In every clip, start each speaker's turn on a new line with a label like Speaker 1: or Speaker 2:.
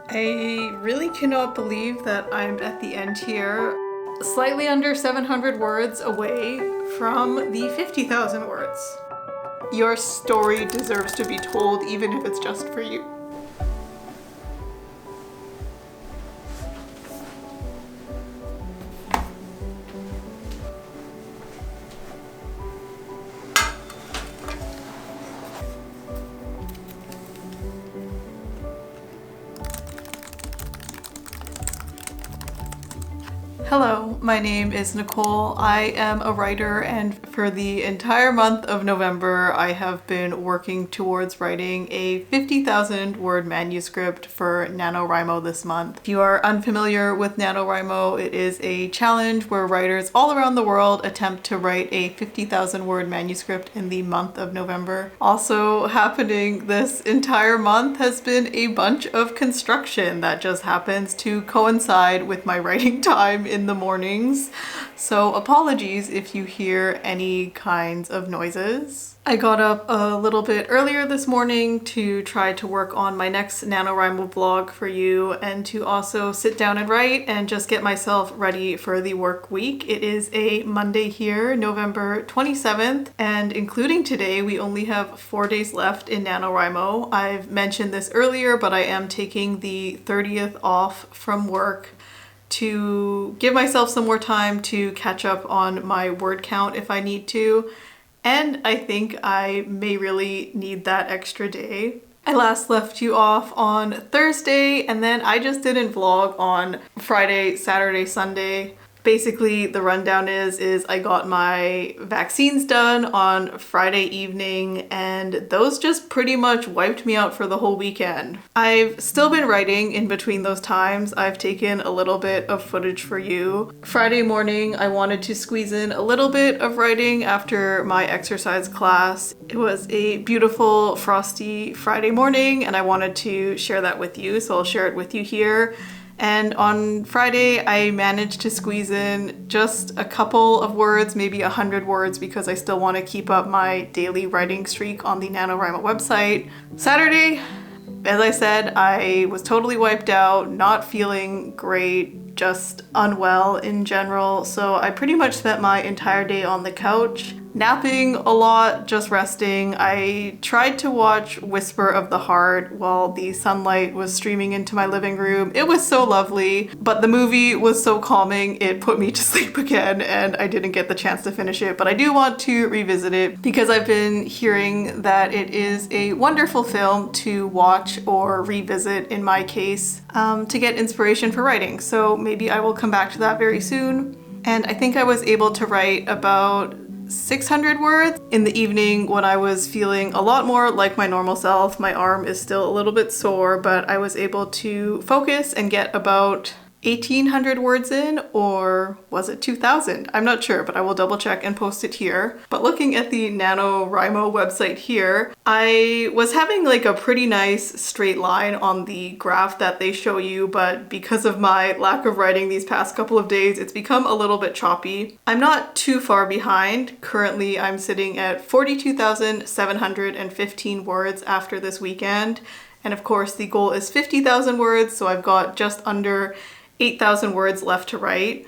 Speaker 1: I really cannot believe that I'm at the end here, slightly under 700 words away from the 50,000 words. Your story deserves to be told, even if it's just for you. Hello, my name is Nicole. I am a writer, and for the entire month of November, I have been working towards writing a 50,000 word manuscript for NaNoWriMo this month. If you are unfamiliar with NaNoWriMo, it is a challenge where writers all around the world attempt to write a 50,000 word manuscript in the month of November. Also happening this entire month has been a bunch of construction that just happens to coincide with my writing time in the mornings, so apologies if you hear any kinds of noises. I got up a little bit earlier this morning to try to work on my next NaNoWriMo vlog for you, and to also sit down and write and just get myself ready for the work week. It is a Monday here, November 27th, and including today, we only have 4 days left in NaNoWriMo. I've mentioned this earlier, but I am taking the 30th off from work to give myself some more time to catch up on my word count if I need to, and I think I may really need that extra day. I last left you off on Thursday, and then I just didn't vlog on Friday, Saturday, Sunday. Basically, the rundown is I got my vaccines done on Friday evening, and those just pretty much wiped me out for the whole weekend. I've still been writing in between those times. I've taken a little bit of footage for you. Friday morning, I wanted to squeeze in a little bit of writing after my exercise class. It was a beautiful, frosty Friday morning, and I wanted to share that with you, so I'll share it with you here. And on Friday, I managed to squeeze in just a couple of words, maybe 100 words, because I still want to keep up my daily writing streak on the NaNoWriMo website. Saturday, as I said, I was totally wiped out, not feeling great, just unwell in general. So I pretty much spent my entire day on the couch, napping a lot, just resting. I tried to watch Whisper of the Heart while the sunlight was streaming into my living room. It was so lovely, but the movie was so calming, it put me to sleep again, and I didn't get the chance to finish it. But I do want to revisit it because I've been hearing that it is a wonderful film to watch or revisit in my case, to get inspiration for writing. So maybe I will come back to that very soon. And I think I was able to write about 600 words in the evening when I was feeling a lot more like my normal self. My arm is still a little bit sore, but I was able to focus and get about 1,800 words in, or was it 2,000? I'm not sure, but I will double check and post it here. But looking at the NaNoWriMo website here, I was having like a pretty nice straight line on the graph that they show you, but because of my lack of writing these past couple of days, it's become a little bit choppy. I'm not too far behind. Currently, I'm sitting at 42,715 words after this weekend. And of course, the goal is 50,000 words, so I've got just under 8,000 words left to write.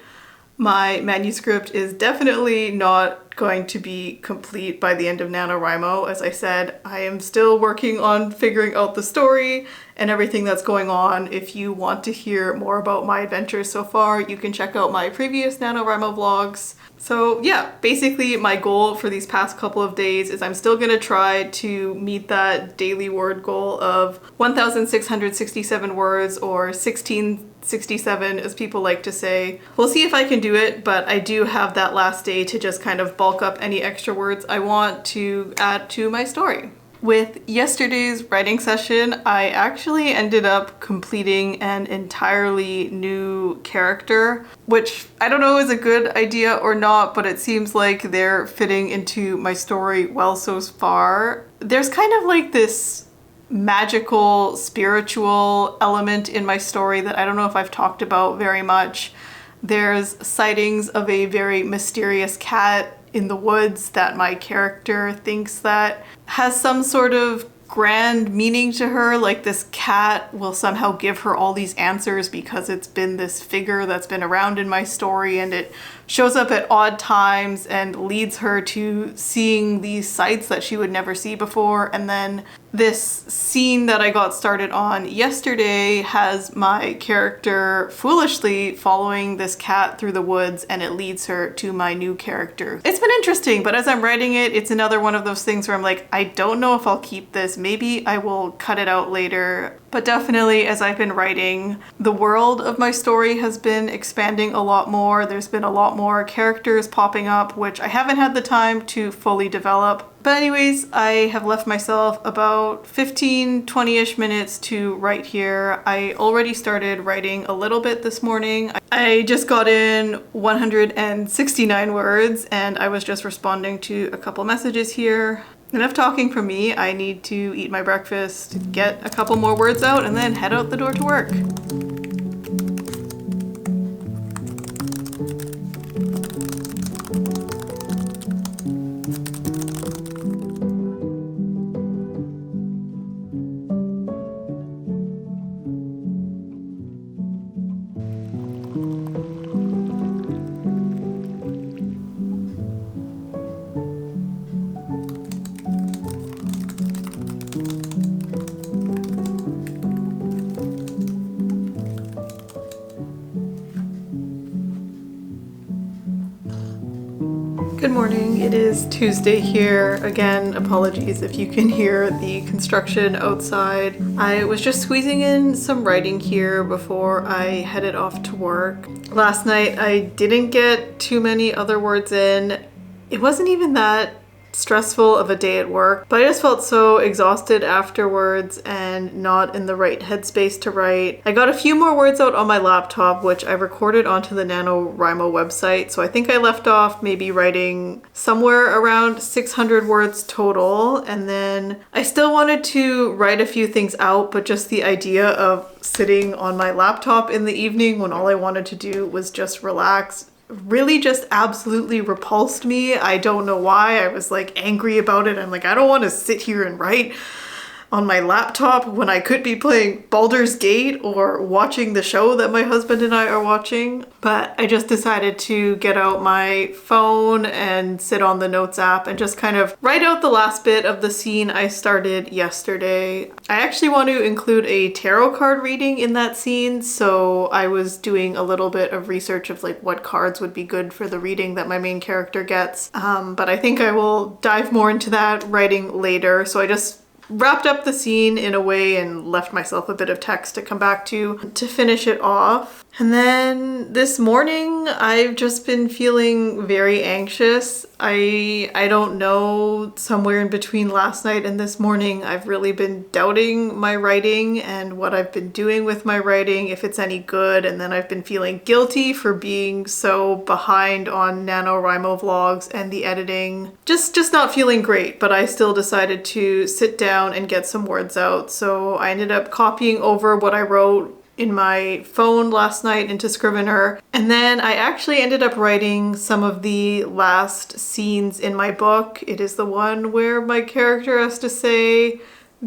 Speaker 1: My manuscript is definitely not going to be complete by the end of NaNoWriMo. As I said, I am still working on figuring out the story and everything that's going on. If you want to hear more about my adventures so far, you can check out my previous NaNoWriMo vlogs. So yeah, basically my goal for these past couple of days is I'm still gonna try to meet that daily word goal of 1,667 words, or 1667 as people like to say. We'll see if I can do it, but I do have that last day to just kind of bulk up any extra words I want to add to my story. With yesterday's writing session, I actually ended up completing an entirely new character, which I don't know is a good idea or not, but it seems like they're fitting into my story well so far. There's kind of like this magical, spiritual element in my story that I don't know if I've talked about very much. There's sightings of a very mysterious cat in the woods that my character thinks that has some sort of grand meaning to her, like this cat will somehow give her all these answers because it's been this figure that's been around in my story, and it shows up at odd times and leads her to seeing these sights that she would never see before. And then this scene that I got started on yesterday has my character foolishly following this cat through the woods, and it leads her to my new character. It's been interesting, but as I'm writing it, it's another one of those things where I'm like, I don't know if I'll keep this. Maybe I will cut it out later. But definitely, as I've been writing, the world of my story has been expanding a lot more. There's been a lot more characters popping up, which I haven't had the time to fully develop. But anyways, I have left myself about 15, 20-ish minutes to write here. I already started writing a little bit this morning. I just got in 169 words, and I was just responding to a couple messages here. Enough talking from me. I need to eat my breakfast, get a couple more words out, and then head out the door to work. Good morning, it is Tuesday here. Again, apologies if you can hear the construction outside. I was just squeezing in some writing here before I headed off to work. Last night I didn't get too many other words in. It wasn't even that stressful of a day at work, but I just felt so exhausted afterwards and not in the right headspace to write. I got a few more words out on my laptop, which I recorded onto the NaNoWriMo website, so I think I left off maybe writing somewhere around 600 words total, and then I still wanted to write a few things out, but just the idea of sitting on my laptop in the evening when all I wanted to do was just relax really just absolutely repulsed me. I don't know why. I was like angry about it. I'm like, I don't want to sit here and write on my laptop when I could be playing Baldur's Gate or watching the show that my husband and I are watching. But I just decided to get out my phone and sit on the notes app and just kind of write out the last bit of the scene I started yesterday. I actually want to include a tarot card reading in that scene, so I was doing a little bit of research of like what cards would be good for the reading that my main character gets. But I think I will dive more into that writing later. So I just wrapped up the scene in a way and left myself a bit of text to come back to finish it off. And then this morning, I've just been feeling very anxious. I don't know, somewhere in between last night and this morning, I've really been doubting my writing and what I've been doing with my writing, if it's any good. And then I've been feeling guilty for being so behind on NaNoWriMo vlogs and the editing. Just not feeling great, but I still decided to sit down and get some words out. So I ended up copying over what I wrote in my phone last night into Scrivener. And then I actually ended up writing some of the last scenes in my book. It is the one where my character has to say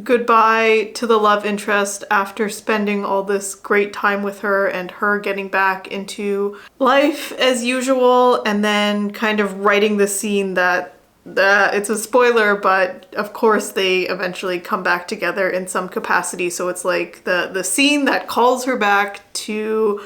Speaker 1: goodbye to the love interest after spending all this great time with her and her getting back into life as usual, and then kind of writing the scene that it's a spoiler, but of course they eventually come back together in some capacity. So it's like the scene that calls her back to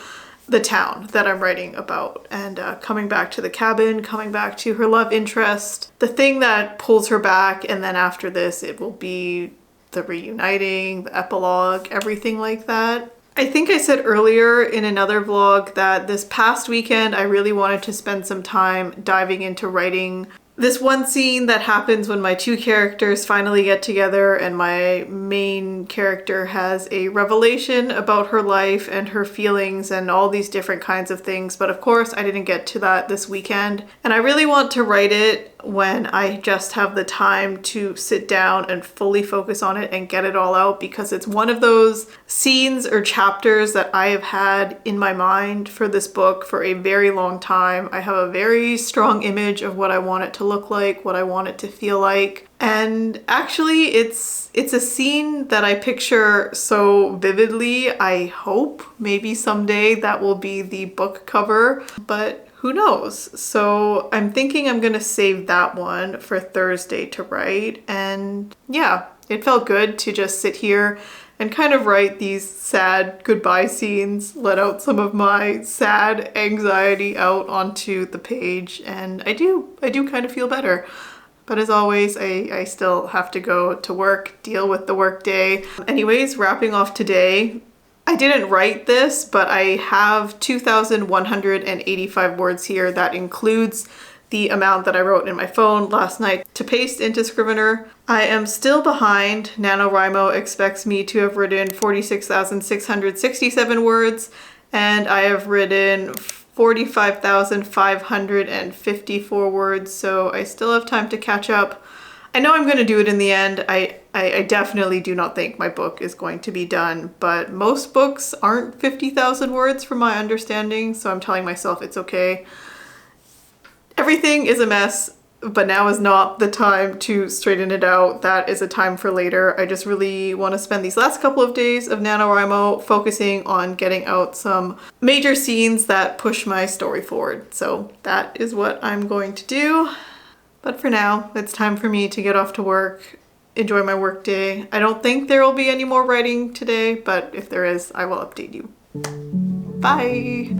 Speaker 1: the town that I'm writing about, and coming back to the cabin, coming back to her love interest, the thing that pulls her back. And then after this, it will be the reuniting, the epilogue, everything like that. I think I said earlier in another vlog that this past weekend, I really wanted to spend some time diving into writing this one scene that happens when my two characters finally get together and my main character has a revelation about her life and her feelings and all these different kinds of things. But of course, I didn't get to that this weekend. And I really want to write it when I just have the time to sit down and fully focus on it and get it all out, because it's one of those scenes or chapters that I have had in my mind for this book for a very long time. I have a very strong image of what I want it to look like, what I want it to feel like. And actually it's a scene that I picture so vividly. I hope maybe someday that will be the book cover, but who knows? So I'm thinking I'm gonna save that one for Thursday to write. And yeah, it felt good to just sit here and kind of write these sad goodbye scenes, let out some of my sad anxiety out onto the page, and I do kind of feel better. But as always, I still have to go to work, deal with the work day. Anyways, wrapping off today, I didn't write this, but I have 2,185 words here. That includes the amount that I wrote in my phone last night to paste into Scrivener. I am still behind. NaNoWriMo expects me to have written 46,667 words, and I have written 45,554 words, so I still have time to catch up. I know I'm going to do it in the end. I definitely do not think my book is going to be done, but most books aren't 50,000 words from my understanding, so I'm telling myself it's okay. Everything is a mess, but now is not the time to straighten it out. That is a time for later. I just really want to spend these last couple of days of NaNoWriMo focusing on getting out some major scenes that push my story forward. So that is what I'm going to do. But for now, it's time for me to get off to work, enjoy my work day. I don't think there will be any more writing today, but if there is, I will update you. Bye!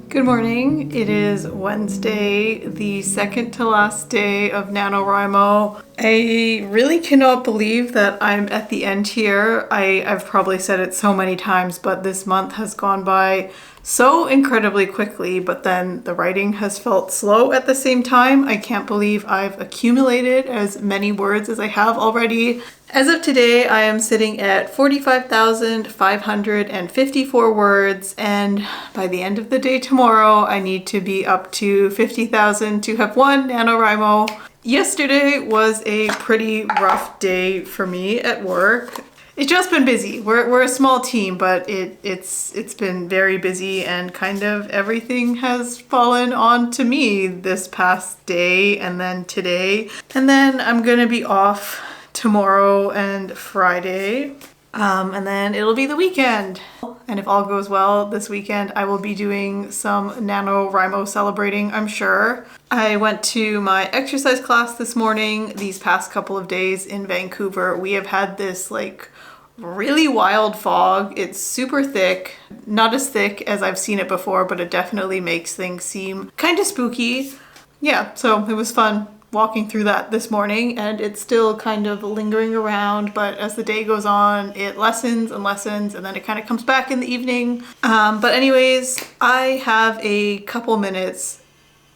Speaker 1: Good morning. It is Wednesday, the second to last day of NaNoWriMo. I really cannot believe that I'm at the end here. I've probably said it so many times, but this month has gone by so incredibly quickly, but then the writing has felt slow at the same time. I can't believe I've accumulated as many words as I have already. As of today, I am sitting at 45,554 words, and by the end of the day tomorrow, I need to be up to 50,000 to have one NaNoWriMo. Yesterday was a pretty rough day for me at work. It's just been busy. We're a small team, but it's been very busy, and kind of everything has fallen onto me this past day and then today. And then I'm gonna be off tomorrow and Friday. And then it'll be the weekend. And if all goes well this weekend, I will be doing some NaNoWriMo celebrating, I'm sure. I went to my exercise class this morning. These past couple of days in Vancouver, we have had this like really wild fog. It's super thick, not as thick as I've seen it before, but it definitely makes things seem kind of spooky. Yeah, so it was fun walking through that this morning, and it's still kind of lingering around, but as the day goes on, it lessens and lessens, and then it kind of comes back in the evening. But anyways, I have a couple minutes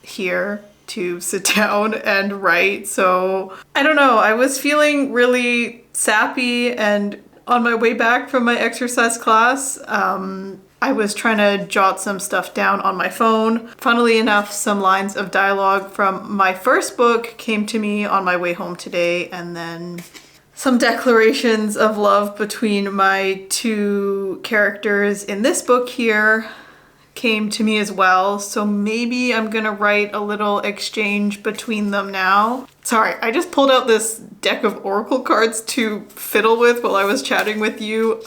Speaker 1: here to sit down and write, so I don't know, I was feeling really sappy, and on my way back from my exercise class, I was trying to jot some stuff down on my phone. Funnily enough, some lines of dialogue from my first book came to me on my way home today, and then some declarations of love between my two characters in this book here came to me as well. So maybe I'm gonna write a little exchange between them now. Sorry, I just pulled out this deck of oracle cards to fiddle with while I was chatting with you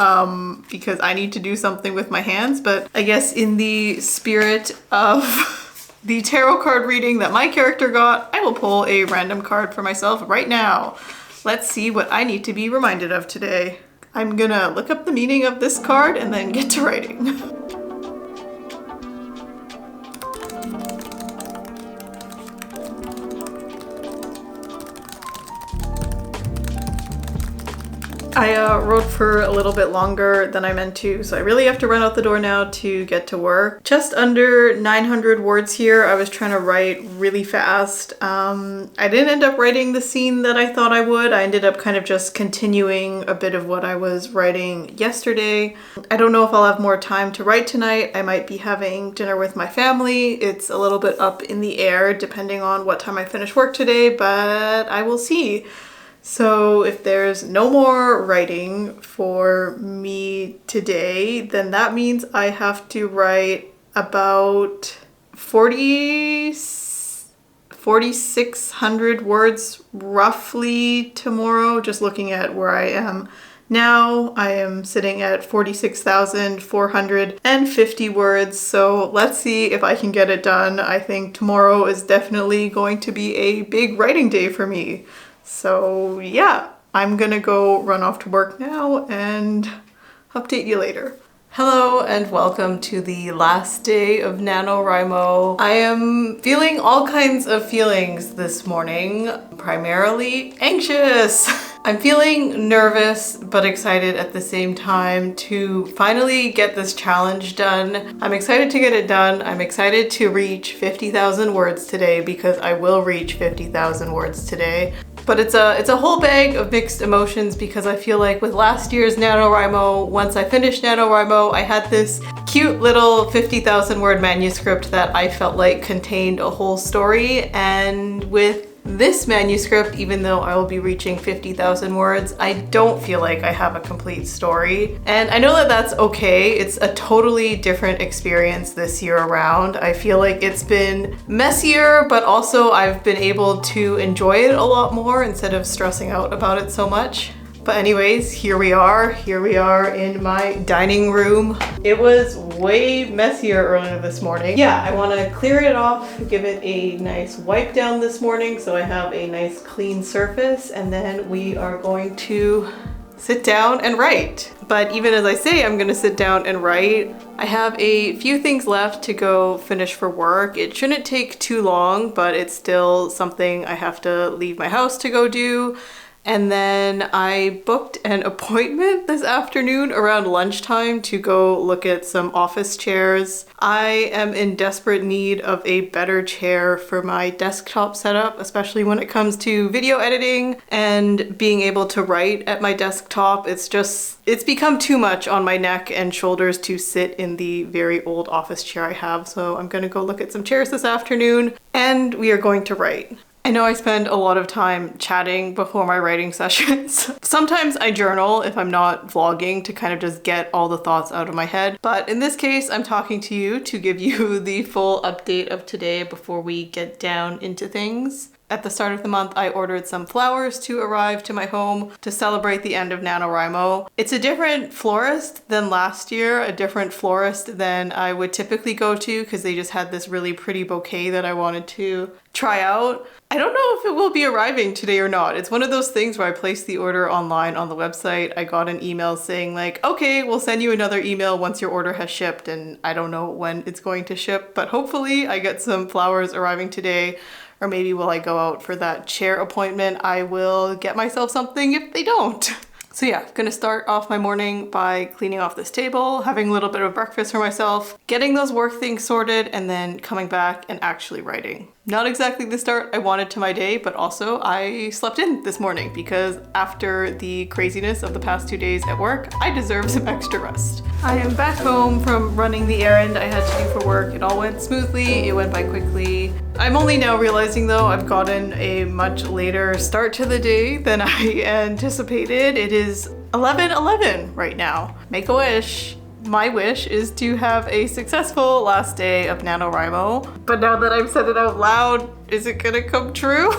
Speaker 1: because I need to do something with my hands, but I guess in the spirit of the tarot card reading that my character got, I will pull a random card for myself right now. Let's see what I need to be reminded of today. I'm gonna look up the meaning of this card and then get to writing. I wrote for a little bit longer than I meant to, so I really have to run out the door now to get to work. Just under 900 words here. I was trying to write really fast. I didn't end up writing the scene that I thought I would. I ended up kind of just continuing a bit of what I was writing yesterday. I don't know if I'll have more time to write tonight. I might be having dinner with my family. It's a little bit up in the air depending on what time I finish work today, but I will see. So if there's no more writing for me today, then that means I have to write about 4,600 words roughly tomorrow. Just looking at where I am now, I am sitting at 46,450 words. So let's see if I can get it done. I think tomorrow is definitely going to be a big writing day for me. So yeah, I'm gonna go run off to work now and update you later. Hello and welcome to the last day of NaNoWriMo. I am feeling all kinds of feelings this morning, primarily anxious. I'm feeling nervous but excited at the same time to finally get this challenge done. I'm excited to get it done. I'm excited to reach 50,000 words today because I will reach 50,000 words today. But it's a whole bag of mixed emotions because I feel like with last year's NaNoWriMo, once I finished NaNoWriMo, I had this cute little 50,000 word manuscript that I felt like contained a whole story. And with this manuscript, even though I will be reaching 50,000 words, I don't feel like I have a complete story. And I know that that's okay. It's a totally different experience this year around. I feel like it's been messier, but also I've been able to enjoy it a lot more instead of stressing out about it so much. But anyways, here we are in my dining room. It was way messier earlier this morning. Yeah, I want to clear it off, give it a nice wipe down this morning so I have a nice clean surface, and then we are going to sit down and write. But even as I say I'm gonna sit down and write, I have a few things left to go finish for work. It shouldn't take too long, but it's still something I have to leave my house to go do. And then I booked an appointment this afternoon around lunchtime to go look at some office chairs. I am in desperate need of a better chair for my desktop setup, especially when it comes to video editing and being able to write at my desktop. It's become too much on my neck and shoulders to sit in the very old office chair I have. So I'm gonna go look at some chairs this afternoon and we are going to write. I know I spend a lot of time chatting before my writing sessions. Sometimes I journal if I'm not vlogging to kind of just get all the thoughts out of my head. But in this case, I'm talking to you to give you the full update of today before we get down into things. At the start of the month, I ordered some flowers to arrive to my home to celebrate the end of NaNoWriMo. It's a different florist than last year, a different florist than I would typically go to because they just had this really pretty bouquet that I wanted to try out. I don't know if it will be arriving today or not. It's one of those things where I placed the order online on the website. I got an email saying like, okay, we'll send you another email once your order has shipped, and I don't know when it's going to ship, but hopefully I get some flowers arriving today. Or maybe while I go out for that chair appointment, I will get myself something if they don't. So yeah, I'm gonna start off my morning by cleaning off this table, having a little bit of breakfast for myself, getting those work things sorted, and then coming back and actually writing. Not exactly the start I wanted to my day, but also I slept in this morning because after the craziness of the past 2 days at work, I deserve some extra rest. I am back home from running the errand I had to do for work. It all went smoothly, it went by quickly. I'm only now realizing though I've gotten a much later start to the day than I anticipated. It is 11:11 right now. Make a wish. My wish is to have a successful last day of NaNoWriMo. But now that I've said it out loud, is it gonna come true?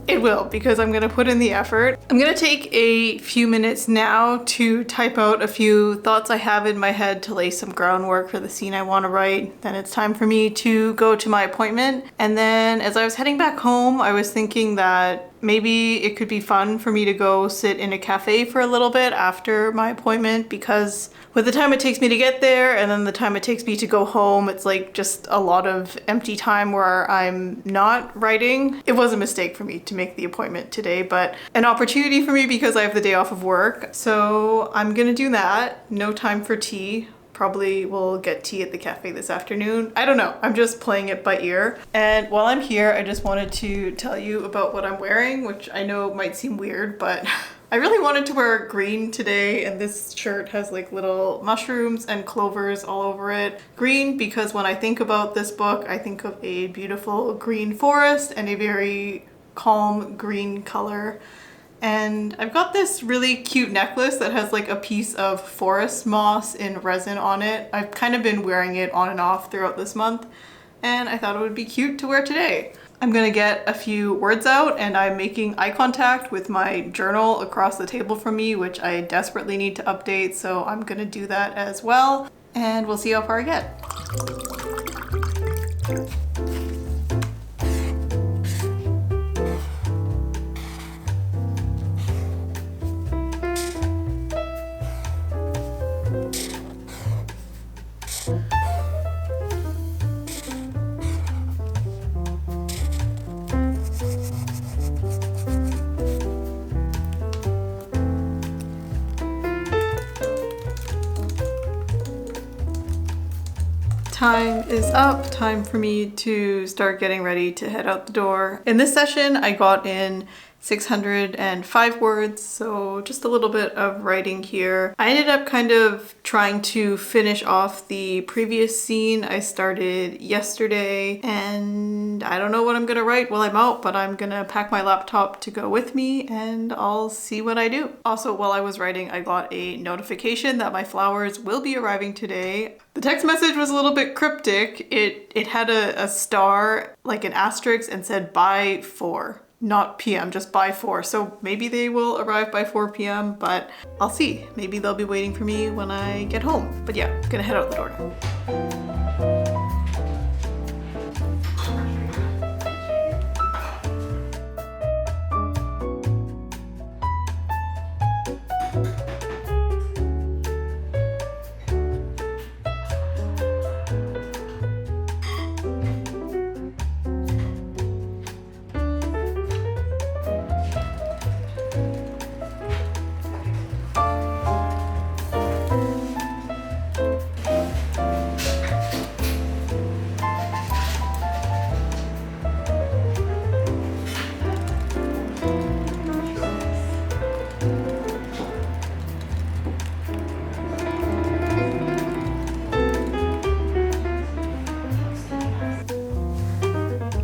Speaker 1: It will, because I'm gonna put in the effort. I'm gonna take a few minutes now to type out a few thoughts I have in my head to lay some groundwork for the scene I wanna write. Then it's time for me to go to my appointment. And then as I was heading back home, I was thinking that maybe it could be fun for me to go sit in a cafe for a little bit after my appointment, because with the time it takes me to get there and then the time it takes me to go home, it's like just a lot of empty time where I'm not writing. It was a mistake for me to make the appointment today, but an opportunity for me because I have the day off of work. So I'm gonna do that. No time for tea. Probably will get tea at the cafe this afternoon. I don't know. I'm just playing it by ear. And while I'm here, I just wanted to tell you about what I'm wearing, which I know might seem weird, but I really wanted to wear green today, and this shirt has like little mushrooms and clovers all over it. Green because when I think about this book, I think of a beautiful green forest and a very calm green color. And I've got this really cute necklace that has like a piece of forest moss in resin on it. I've kind of been wearing it on and off throughout this month, and I thought it would be cute to wear today. I'm gonna get a few words out, and I'm making eye contact with my journal across the table from me, which I desperately need to update, so I'm gonna do that as well, and we'll see how far I get. Time is up. Time for me to start getting ready to head out the door. In this session, I got in 605 words, so just a little bit of writing here. I ended up kind of trying to finish off the previous scene I started yesterday, and I don't know what I'm gonna write while I'm out, but I'm gonna pack my laptop to go with me and I'll see what I do. Also, while I was writing, I got a notification that my flowers will be arriving today. The text message was a little bit cryptic. It had a star, like an asterisk, and said by 4. Not PM, just by 4. So maybe they will arrive by 4 PM, but I'll see. Maybe they'll be waiting for me when I get home. But yeah, I'm gonna head out the door now.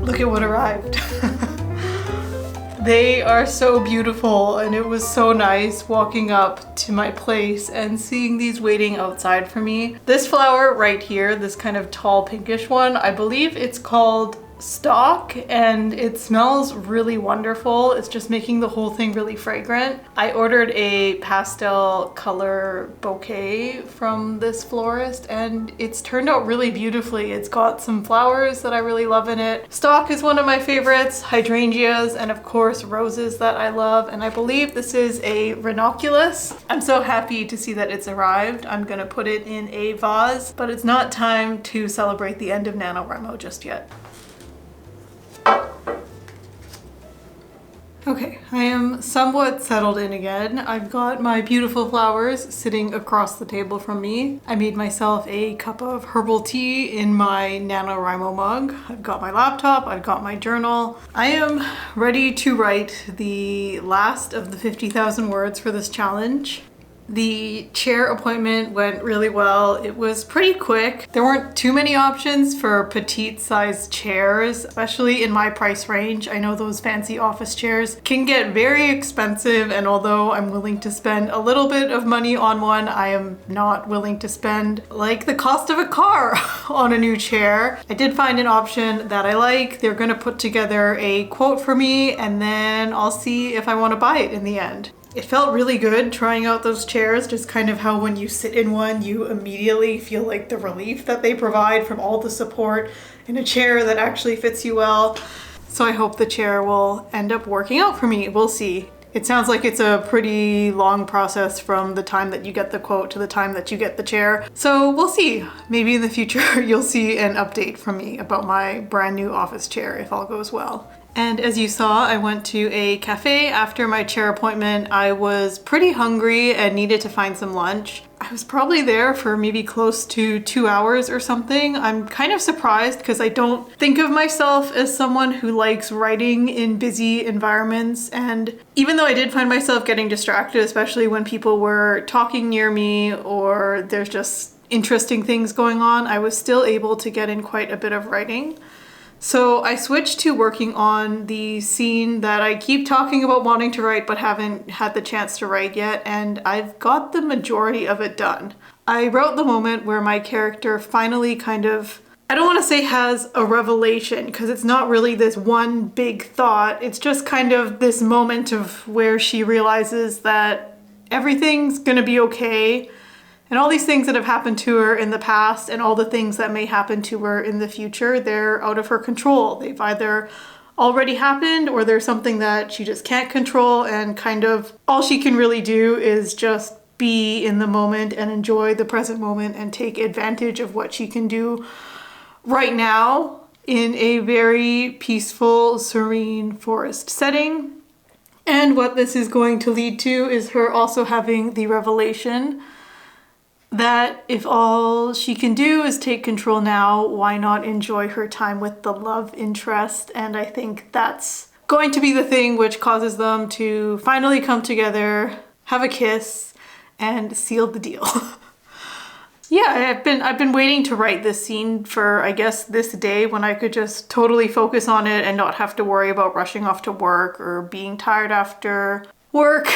Speaker 1: Look at what arrived. They are so beautiful, and it was so nice walking up to my place and seeing these waiting outside for me. This flower right here, this kind of tall pinkish one, I believe it's called stock, and it smells really wonderful. It's just making the whole thing really fragrant. I ordered a pastel color bouquet from this florist, and it's turned out really beautifully. It's got some flowers that I really love in it. Stock is one of my favorites, hydrangeas, and of course roses that I love, and I believe this is a ranunculus. I'm so happy to see that it's arrived. I'm gonna put it in a vase, but it's not time to celebrate the end of NaNoWriMo just yet. Okay, I am somewhat settled in again. I've got my beautiful flowers sitting across the table from me. I made myself a cup of herbal tea in my NaNoWriMo mug. I've got my laptop, I've got my journal. I am ready to write the last of the 50,000 words for this challenge. The chair appointment went really well. It was pretty quick. There weren't too many options for petite sized chairs, especially in my price range. I know those fancy office chairs can get very expensive, and although I'm willing to spend a little bit of money on one, I am not willing to spend like the cost of a car on a new chair. I did find an option that I like. They're gonna put together a quote for me, and then I'll see if I want to buy it in the end. It felt really good trying out those chairs, just kind of how when you sit in one, you immediately feel like the relief that they provide from all the support in a chair that actually fits you well. So I hope the chair will end up working out for me. We'll see. It sounds like it's a pretty long process from the time that you get the quote to the time that you get the chair. So we'll see. Maybe in the future you'll see an update from me about my brand new office chair if all goes well. And as you saw, I went to a cafe after my chair appointment. I was pretty hungry and needed to find some lunch. I was probably there for maybe close to 2 hours or something. I'm kind of surprised because I don't think of myself as someone who likes writing in busy environments. And even though I did find myself getting distracted, especially when people were talking near me or there's just interesting things going on, I was still able to get in quite a bit of writing. So I switched to working on the scene that I keep talking about wanting to write but haven't had the chance to write yet, and I've got the majority of it done. I wrote the moment where my character finally kind of, I don't want to say has a revelation because it's not really this one big thought. It's just kind of this moment of where she realizes that everything's gonna be okay. And all these things that have happened to her in the past and all the things that may happen to her in the future, they're out of her control. They've either already happened or there's something that she just can't control, and kind of all she can really do is just be in the moment and enjoy the present moment and take advantage of what she can do right now in a very peaceful, serene forest setting. And what this is going to lead to is her also having the revelation that if all she can do is take control now, why not enjoy her time with the love interest? And I think that's going to be the thing which causes them to finally come together, have a kiss, and seal the deal. Yeah, I've been waiting to write this scene for, I guess, this day when I could just totally focus on it and not have to worry about rushing off to work or being tired after work.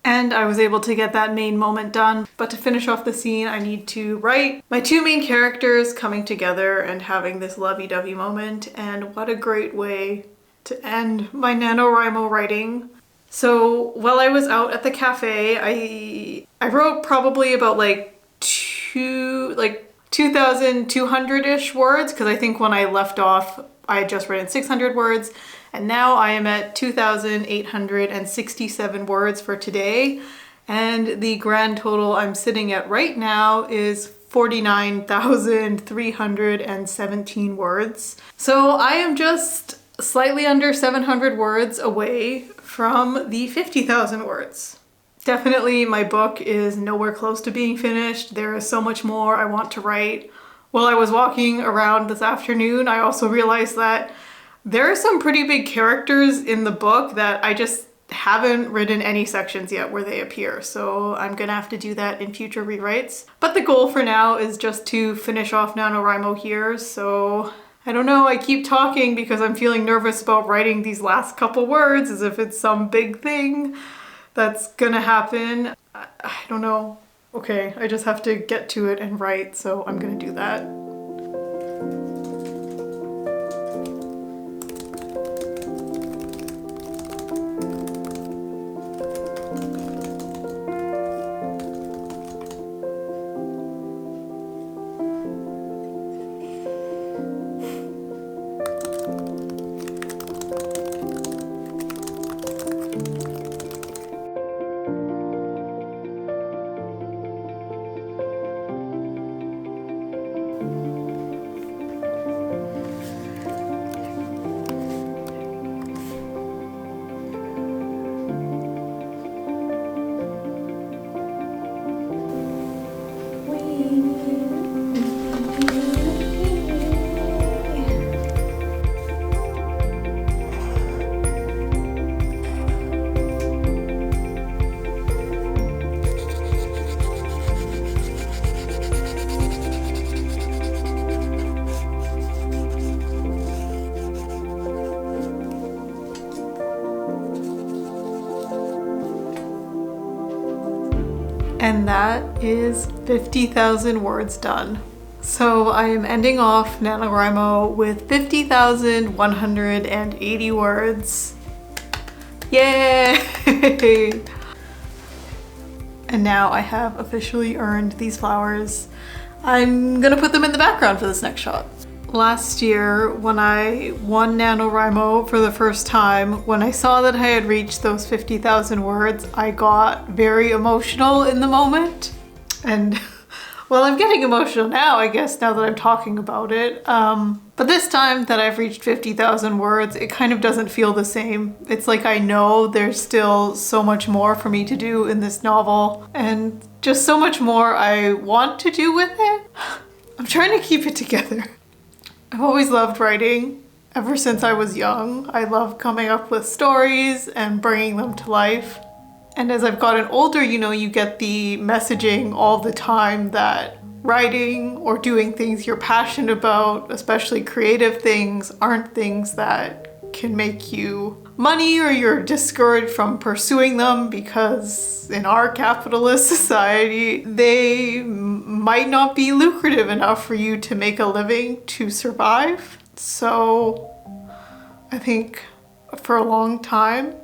Speaker 1: And I was able to get that main moment done. But to finish off the scene, I need to write my two main characters coming together and having this lovey-dovey moment. And what a great way to end my NaNoWriMo writing. So while I was out at the cafe, I wrote probably about like 2,200-ish words, because I think when I left off, I had just written 600 words. And now I am at 2,867 words for today. And the grand total I'm sitting at right now is 49,317 words. So I am just slightly under 700 words away from the 50,000 words. Definitely my book is nowhere close to being finished. There is so much more I want to write. While I was walking around this afternoon, I also realized that there are some pretty big characters in the book that I just haven't written any sections yet where they appear. So I'm gonna have to do that in future rewrites. But the goal for now is just to finish off NaNoWriMo here. So I don't know, I keep talking because I'm feeling nervous about writing these last couple words as if it's some big thing that's gonna happen. I don't know. Okay, I just have to get to it and write, so I'm gonna do that. And that is 50,000 words done. So I am ending off NaNoWriMo with 50,180 words. Yay! And now I have officially earned these flowers. I'm gonna put them in the background for this next shot. Last year, when I won NaNoWriMo for the first time, when I saw that I had reached those 50,000 words, I got very emotional in the moment. And well, I'm getting emotional now, I guess, now that I'm talking about it. But this time that I've reached 50,000 words, it kind of doesn't feel the same. It's like I know there's still so much more for me to do in this novel, and just so much more I want to do with it. I'm trying to keep it together. I've always loved writing. Ever since I was young, I love coming up with stories and bringing them to life. And as I've gotten older, you get the messaging all the time that writing or doing things you're passionate about, especially creative things, aren't things that can make you money, or you're discouraged from pursuing them because in our capitalist society, they might not be lucrative enough for you to make a living to survive. So I think for a long time,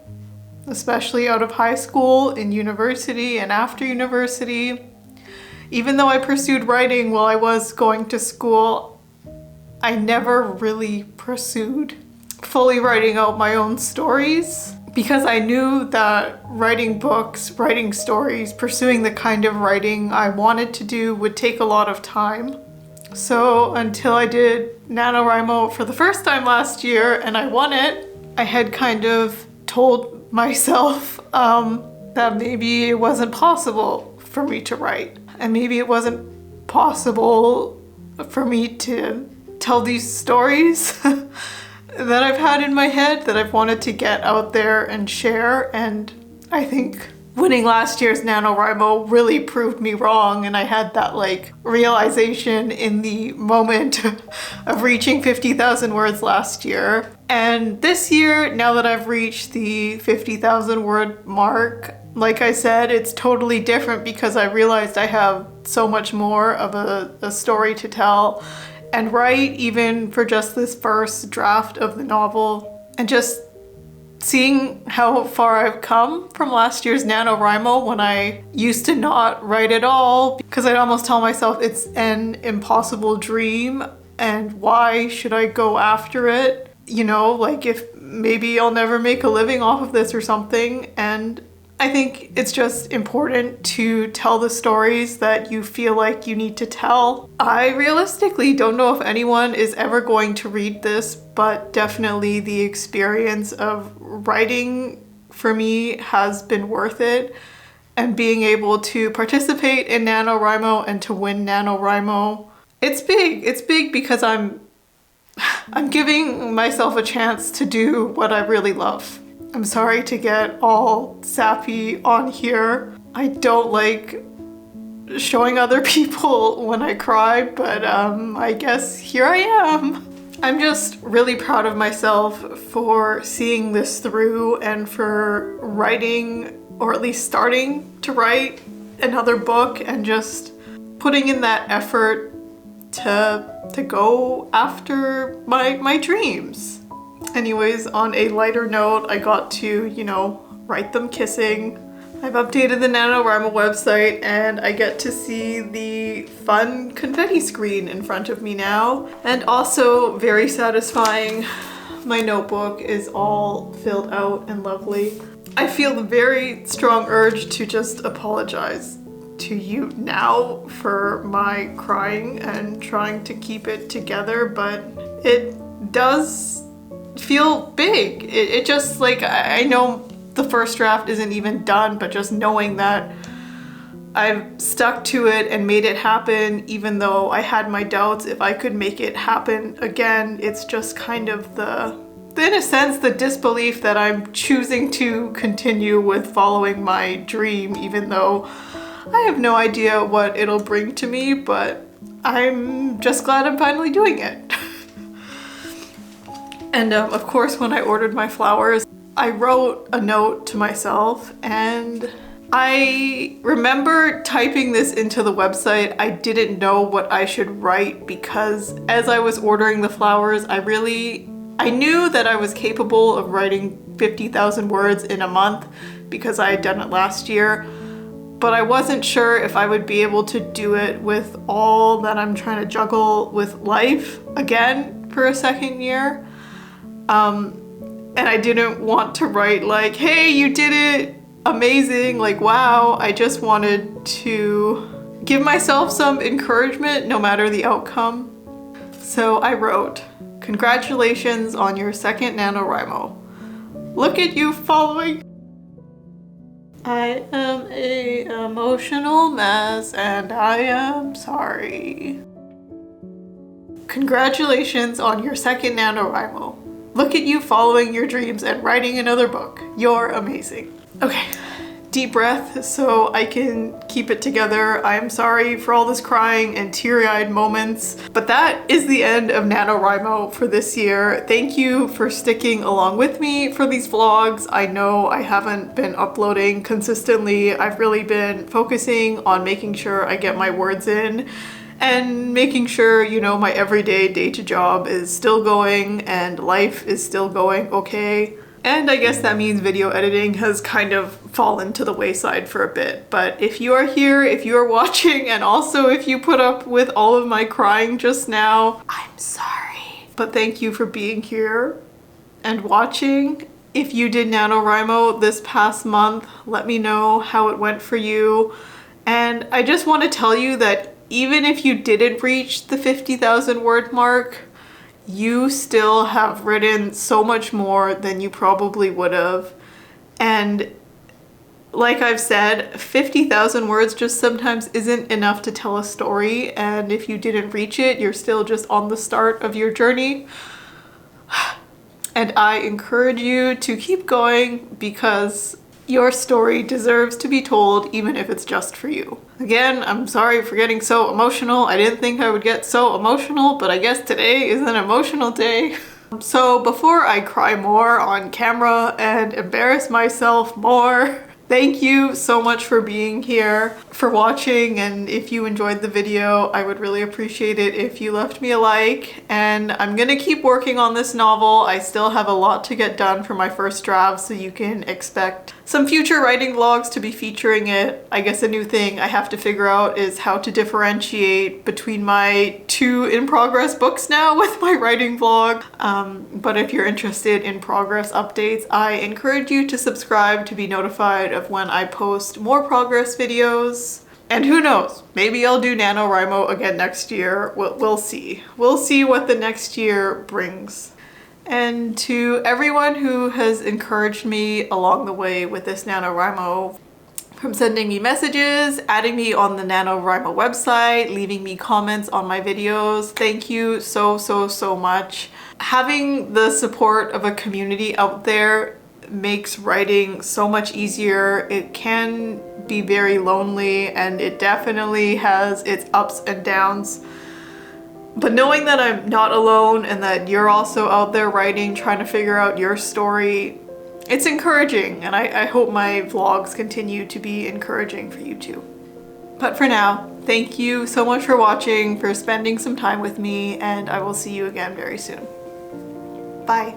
Speaker 1: especially out of high school, in university, and after university, even though I pursued writing while I was going to school, I never really pursued fully writing out my own stories, because I knew that writing books, writing stories, pursuing the kind of writing I wanted to do would take a lot of time. So until I did NaNoWriMo for the first time last year and I won it, I had kind of told myself that maybe it wasn't possible for me to write, and maybe it wasn't possible for me to tell these stories that I've had in my head, that I've wanted to get out there and share. And I think winning last year's NaNoWriMo really proved me wrong, and I had that realization in the moment of reaching 50,000 words last year. And this year, now that I've reached the 50,000 word mark, like I said, it's totally different, because I realized I have so much more of a story to tell and write, even for just this first draft of the novel. And just seeing how far I've come from last year's NaNoWriMo, when I used to not write at all because I'd almost tell myself it's an impossible dream and why should I go after it? If maybe I'll never make a living off of this or something. And I think it's just important to tell the stories that you feel like you need to tell. I realistically don't know if anyone is ever going to read this, but definitely the experience of writing for me has been worth it. And being able to participate in NaNoWriMo and to win NaNoWriMo, it's big. It's big because I'm giving myself a chance to do what I really love. I'm sorry to get all sappy on here. I don't like showing other people when I cry, but I guess here I am. I'm just really proud of myself for seeing this through and for writing, or at least starting to write, another book, and just putting in that effort to go after my dreams. Anyways, on a lighter note, I got to, write them kissing. I've updated the NaNoWriMo website, and I get to see the fun confetti screen in front of me now. And also, very satisfying, my notebook is all filled out and lovely. I feel the very strong urge to just apologize to you now for my crying and trying to keep it together, but it does feel big. It just, I know the first draft isn't even done, but just knowing that I've stuck to it and made it happen, even though I had my doubts if I could make it happen again, it's just kind of in a sense, the disbelief that I'm choosing to continue with following my dream, even though I have no idea what it'll bring to me, but I'm just glad I'm finally doing it. And of course, when I ordered my flowers, I wrote a note to myself, and I remember typing this into the website. I didn't know what I should write, because as I was ordering the flowers, I knew that I was capable of writing 50,000 words in a month because I had done it last year. but I wasn't sure if I would be able to do it with all that I'm trying to juggle with life again for a second year. And I didn't want to write like, hey, you did it, amazing, like, wow. I just wanted to give myself some encouragement no matter the outcome. So I wrote, congratulations on your second NaNoWriMo. Look at you following. I am an emotional mess and I am sorry. Congratulations on your second NaNoWriMo. Look at you following your dreams and writing another book. You're amazing. Okay, deep breath so I can keep it together. I'm sorry for all this crying and teary-eyed moments, but that is the end of NaNoWriMo for this year. Thank you for sticking along with me for these vlogs. I know I haven't been uploading consistently. I've really been focusing on making sure I get my words in and making sure, you know, my everyday day-to job is still going and life is still going okay. And I guess that means video editing has kind of fallen to the wayside for a bit. But if you are here, if you are watching, and also if you put up with all of my crying just now, I'm sorry. But thank you for being here and watching. If you did NaNoWriMo this past month, let me know how it went for you. And I just want to tell you that even if you didn't reach the 50,000 word mark, you still have written so much more than you probably would have. And like I've said, 50,000 words just sometimes isn't enough to tell a story. And if you didn't reach it, you're still just on the start of your journey. And I encourage you to keep going because your story deserves to be told, even if it's just for you. Again, I'm sorry for getting so emotional. I didn't think I would get so emotional, but I guess today is an emotional day. So before I cry more on camera and embarrass myself more, thank you so much for being here, for watching, and if you enjoyed the video, I would really appreciate it if you left me a like. And I'm gonna keep working on this novel. I still have a lot to get done for my first draft, so you can expect some future writing vlogs to be featuring it. I guess a new thing I have to figure out is how to differentiate between my 2 in-progress books now with my writing vlog. But if you're interested in progress updates, I encourage you to subscribe to be notified of when I post more progress videos. And who knows, maybe I'll do NaNoWriMo again next year. We'll see. We'll see what the next year brings. And to everyone who has encouraged me along the way with this NaNoWriMo, from sending me messages, adding me on the NaNoWriMo website, leaving me comments on my videos, thank you so, so, so much. Having the support of a community out there makes writing so much easier. It can be very lonely and it definitely has its ups and downs. But knowing that I'm not alone and that you're also out there writing, trying to figure out your story, it's encouraging, and I hope my vlogs continue to be encouraging for you too. But for now, thank you so much for watching, for spending some time with me, and I will see you again very soon. Bye.